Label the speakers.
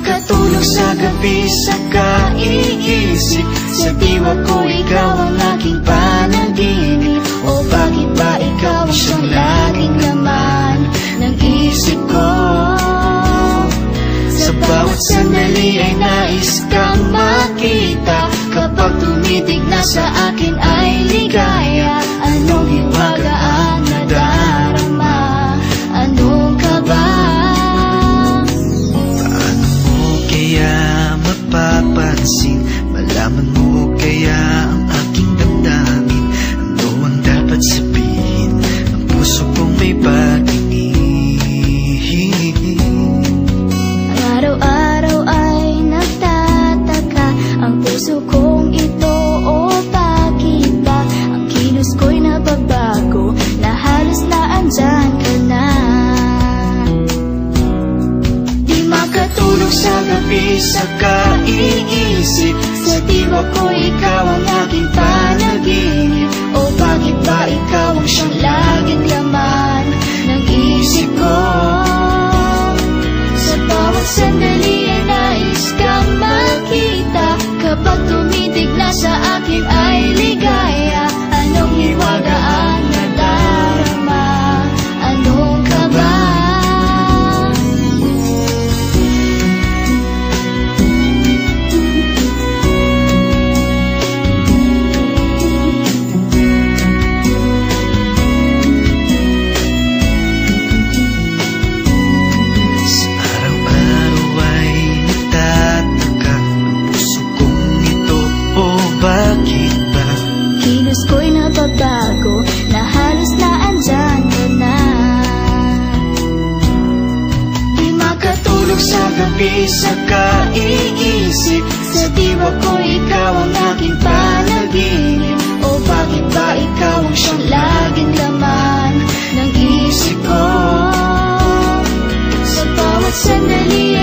Speaker 1: makatulog sa gabi sa kaiisip. Sa diwa ko ikaw ang aking panaginip. O bakit ba ikaw ang siyang laging laman ng isip ko? Sa bawat sandali ay nais kang makita. Kapag tumitig na sa akin ay ligaya. Anong hiwaga ang nadarama? Anong kaba?
Speaker 2: Paano mo kaya mapapansin? Malaman mo kaya ang aking damdamin? Ano ang dapat sabihin? Ang puso kong may pag-ibig.
Speaker 1: Araw-araw ay nagtataka ang puso kong ito. O bakit ba ang kilos ko'y nababago? Na halos na andyan ka na. Di makatulog sa gabi sa kaiisip. Sa diwa ko ikaw ang aking panaginip. O bakit ba ikaw ang siyang laging laman ng isip ko? Sa bawat sandali ay nais kang makita. Kapag tumitig na sa akin ay ligaya. Anong hiwaga ang nadarama? Anong kaba?
Speaker 2: Sa araw-araw ay nagtataka ang puso kong ito. O bakit ba
Speaker 1: Kilos ko'y nababago na halos na andyan ka na. Di makatulog sa gabi sa kaiisip. Sa diwa ko ikaw ang aking panaginip. O bakit ba ikaw ang siyang laging laman ng isip ko? Sa bawat sandali